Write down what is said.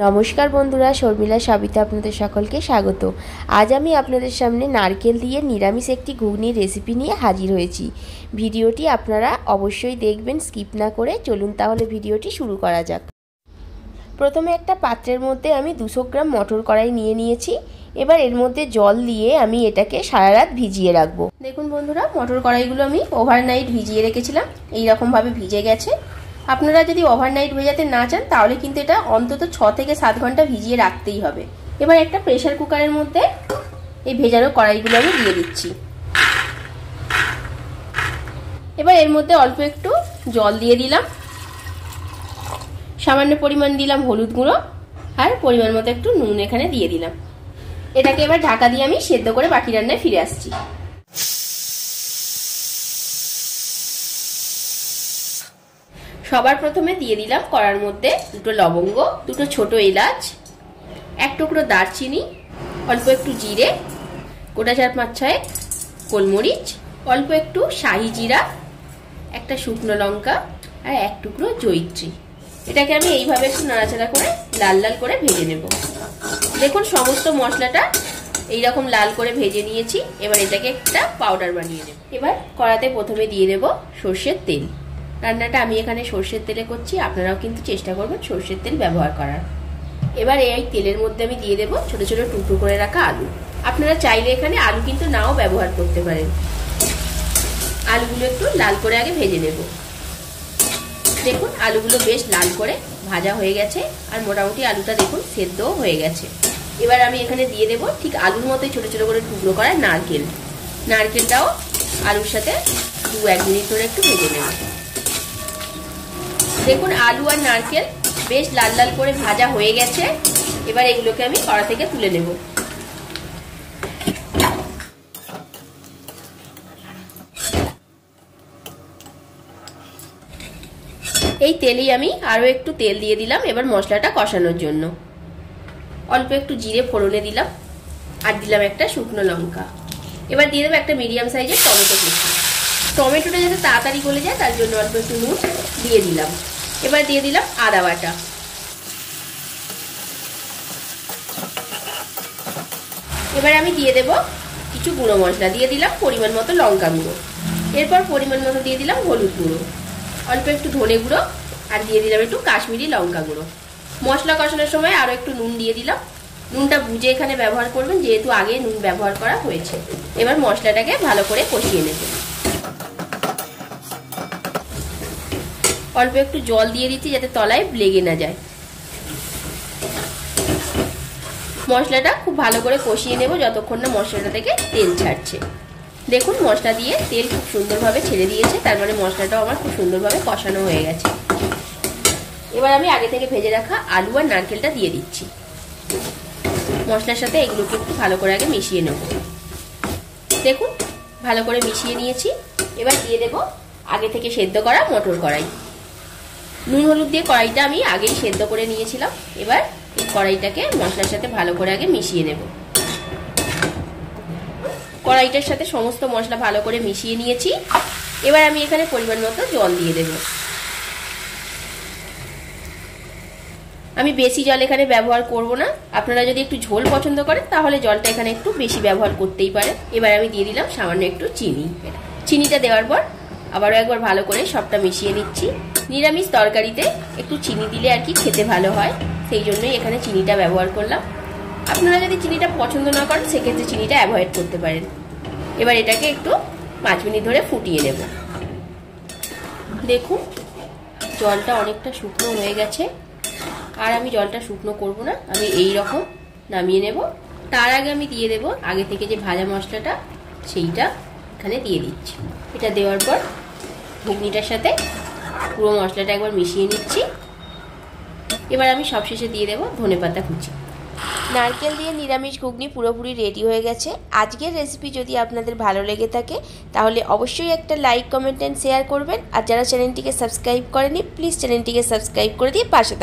নমস্কার বন্ধুরা, শর্মিলা সাবিতা আপনাদের সকলকে স্বাগত। আজ আমি আপনাদের সামনে নারকেল দিয়ে নিরামিষ একটি ঘুগনির রেসিপি নিয়ে হাজির হয়েছি। ভিডিওটি আপনারা অবশ্যই দেখবেন, স্কিপ না করে। চলুন তাহলে ভিডিওটি শুরু করা যাক। প্রথমে একটা পাত্রের মধ্যে আমি 200 গ্রাম মটর কড়াই নিয়ে নিয়েছি। এবার এর মধ্যে জল দিয়ে আমি এটাকে সারা রাত ভিজিয়ে রাখবো। দেখুন বন্ধুরা, মটর কড়াইগুলো আমি ওভারনাইট ভিজিয়ে রেখেছিলাম, এইরকমভাবে ভিজে গেছে। আপনারা যদি ওভারনাইট ভেজাতে না চান তাহলে কিন্তু এটা অন্তত 6 থেকে 7 ঘন্টা ভিজিয়ে রাখতেই হবে। এবার একটা প্রেসার কুকারের মধ্যে এই ভেজানো কড়াইগুলো আমি দিয়ে দিচ্ছি। এবার এর মধ্যে অল্প একটু জল দিয়ে দিলাম, সামান্য পরিমাণ দিলাম হলুদ গুঁড়ো, আর পরিমাণ মতো একটু নুন এখানে দিয়ে দিলাম। এটাকে এবার ঢাকা দিয়ে আমি সেদ্ধ করে বাকি রান্নায় ফিরে আসছি। সবার প্রথমে দিয়ে দিলাম কড়ার মধ্যে 2টো লবঙ্গ, 2টো ছোট এলাচ, 1 টুকরো দারচিনি, অল্প একটু জিরে, গোটা 4-5-6 গোলমরিচ, অল্প একটু শাহি জিরা, একটা শুকনো লঙ্কা, আর 1 টুকরো জয়িত্রী। এটাকে আমি এইভাবে একটু নাড়াচাড়া করে লাল লাল করে ভেজে নেব। দেখুন সমস্ত মশলাটা এইরকম লাল করে ভেজে নিয়েছি। এবার এটাকে একটা পাউডার বানিয়ে নেব। এবার কড়াতে প্রথমে দিয়ে দেব সর্ষের তেল। রান্নাটা আমি এখানে সর্ষের তেলে করছি, আপনারাও কিন্তু চেষ্টা করবেন সর্ষের তেল ব্যবহার করার। এবার এই তেলের মধ্যে আমি দিয়ে দেব ছোট ছোট টুকরো করে রাখা আলু। আপনারা চাইলে এখানে আলু কিন্তু নাও ব্যবহার করতে পারেন। আলুগুলো একটু লাল করে আগে ভেজে নেব। দেখুন আলুগুলো বেশ লাল করে ভাজা হয়ে গেছে, আর মোটামুটি আলুটা দেখুন সেদ্ধও হয়ে গেছে। এবার আমি এখানে দিয়ে দেব ঠিক আলুর মতোই ছোট ছোট করে টুকরো করা নারকেল। নারকেলটাও আলুর সাথে 2-1 মিনিট ধরে একটু ভেজে নেব। দেখুন আলু আর নারকেল বেশ লাল লাল করে ভাজা হয়ে গেছে। এবার এগুলোকে আমি কড়া থেকে তুলে নেব। এই তেলেই আমি আরো একটু তেল দিয়ে দিলাম এবার মশলাটা কষানোর জন্য। অল্প একটু জিরে ফোড়নে দিলাম, আর দিলাম একটা শুকনো লঙ্কা। এবার দিয়ে দেবো একটা মিডিয়াম সাইজের টমেটো কুচি। টমেটোটা যাতে তাড়াতাড়ি গলে যায় তার জন্য অল্প একটু নুন দিয়ে দিলাম। এবার দিয়ে দিলাম আদা বাটা। এবার আমি দিয়ে দেব কিছু গুঁড়ো মশলা। দিয়ে দিলাম পরিমাণ মতো লঙ্কা গুঁড়ো, এরপর পরিমাণ মতো দিয়ে দিলাম হলুদ গুঁড়ো, অল্প একটু ধনে গুঁড়ো, আর দিয়ে দিলাম একটু কাশ্মীরি লঙ্কা গুঁড়ো। মশলা কষানোর সময় আরো একটু নুন দিয়ে দিলাম। নুনটা বুঝে এখানে ব্যবহার করবেন, যেহেতু আগে নুন ব্যবহার করা হয়েছে। এবার মশলাটাকে ভালো করে কষিয়ে নেব। অল্প একটু জল দিয়ে দিচ্ছি যাতে তলায় লেগে না যায়। মশলাটা খুব ভালো করে কষিয়ে নেব যতক্ষণ না মশলাটা থেকে তেল ছাড়ছে। দেখুন মশলা দিয়ে তেল খুব সুন্দরভাবে ছেড়ে দিয়েছে, তার মানে মশলাটাও আমার খুব সুন্দরভাবে কষানো হয়ে গেছে। এবার আমি আগে থেকে ভেজে রাখা আলু আর নারকেলটা দিয়ে দিচ্ছি। মশলার সাথে এগুলোকে একটু ভালো করে আগে মিশিয়ে নেব। দেখুন ভালো করে মিশিয়ে নিয়েছি। এবার দিয়ে দেব আগে থেকে সেদ্ধ করা মটর কড়াই। নুন হলুদ দিয়ে কড়াইটা আমি আগেই সেদ্ধ করে নিয়েছিলাম। এবার এই কড়াইটাকে মশলার সাথে ভালো করে আগে মিশিয়ে নেব। কড়াইটার সাথে সমস্ত মশলা ভালো করে মিশিয়ে নিয়েছি। এবার আমি এখানে পরিমাণ মতো জল দিয়ে দেব। আমি বেশি জল এখানে ব্যবহার করব না। আপনারা যদি একটু ঝোল পছন্দ করেন তাহলে জলটা এখানে একটু বেশি ব্যবহার করতেই পারেন। এবার আমি দিয়ে দিলাম সামান্য একটু চিনি। চিনিটা দেওয়ার পর আবারও একবার ভালো করে সবটা মিশিয়ে নিচ্ছি। নিরামিষ তরকারিতে একটু চিনি দিলে আর কি খেতে ভালো হয়, সেই জন্যই এখানে চিনিটা ব্যবহার করলাম। আপনারা যদি চিনিটা পছন্দ না করেন সেক্ষেত্রে চিনিটা অ্যাভয়েড করতে পারেন। এবার এটাকে একটু 5 মিনিট ধরে ফুটিয়ে নেব। দেখুন জলটা অনেকটা শুকনো হয়ে গেছে, আর আমি জলটা শুকনো করব না, আমি এই রকম নামিয়ে নেব। তার আগে আমি দিয়ে দেব আগে থেকে যে ভাজা মশলাটা, সেইটা এখানে দিয়ে দিচ্ছি। এটা দেওয়ার পর ঘুগনিটার সাথে পুরো মশলাটা একবার মিশিয়ে নিচ্ছি। এবার আমি সবশেষে দিয়ে দেব ধনেপাতা কুচি। নারকেল দিয়ে নিরামিষ ঘুগনি পুরোপুরি রেডি হয়ে গেছে। আজকের রেসিপি যদি আপনাদের ভালো লেগে থাকে তাহলে অবশ্যই একটা লাইক, কমেন্ট অ্যান্ড শেয়ার করবেন। আর যারা চ্যানেলটিকে সাবস্ক্রাইব করেনি প্লিজ চ্যানেলটিকে সাবস্ক্রাইব করে দিয়ে পাশে থাকবেন।